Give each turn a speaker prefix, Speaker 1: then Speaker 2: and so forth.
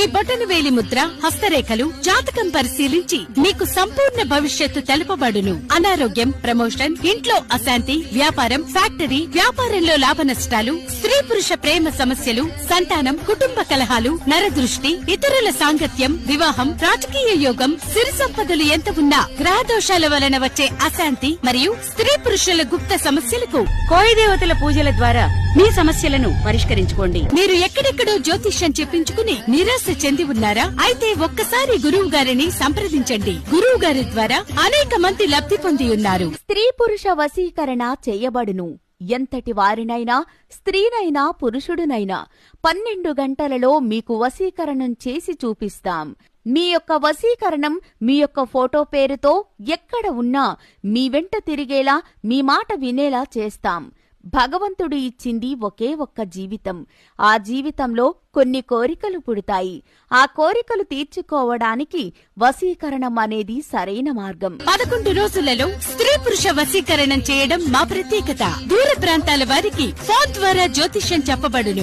Speaker 1: మీ బొటనవేలి ముద్ర, హస్తరేఖలు, జాతకం పరిశీలించి మీకు సంపూర్ణ భవిష్యత్తు తెలుపబడును. అనారోగ్యం, ప్రమోషన్, ఇంట్లో అశాంతి, వ్యాపారం, ఫ్యాక్టరీ, వ్యాపారంలో లాభ నష్టాలు, స్త్రీ పురుష ప్రేమ సమస్యలు, సంతానం, కుటుంబ కలహాలు, నరదృష్టి, ఇతరుల సాంగత్యం, వివాహం, రాజకీయ యోగం, సిరి సంపదలు ఎంత ఉన్నా గ్రహదోషాల వలన వచ్చే అశాంతి మరియు స్త్రీ పురుషుల గుప్త సమస్యలకు కోయదేవతల పూజల ద్వారా మీ సమస్యలను పరిష్కరించుకోండి. మీరు ఎక్కడెక్కడో జ్యోతిష్యం చెప్పించుకుని నిరాశ చెంది ఉన్నారా? అయితే ఒక్కసారి గురువు గారిని సంప్రదించండి. గురువు గారి ద్వారా అనేక మంది లబ్ధి పొంది ఉన్నారు.
Speaker 2: స్త్రీ పురుష వశీకరణ చేయబడును. ఎంతటి వారినైనా, స్త్రీనైనా, పురుషుడునైనా 12 గంటలలో మీకు వశీకరణం చేసి చూపిస్తాం. మీ యొక్క వశీకరణం మీ యొక్క ఫోటో పేరుతో ఎక్కడ ఉన్నా మీ వెంట తిరిగేలా, మీ మాట వినేలా చేస్తాం. భగవంతుడు ఇచ్చింది ఒకే ఒక్క జీవితం. ఆ జీవితంలో కొన్ని కోరికలు పుడతాయి. ఆ కోరికలు తీర్చుకోవడానికి వశీకరణం అనేది సరైన మార్గం.
Speaker 1: 11 రోజులలో స్త్రీ పురుష వశీకరణం చేయడం మా ప్రత్యేకత. దూర ప్రాంతాల వారికి ఫోన్ ద్వారా జ్యోతిష్యం చెప్పబడును.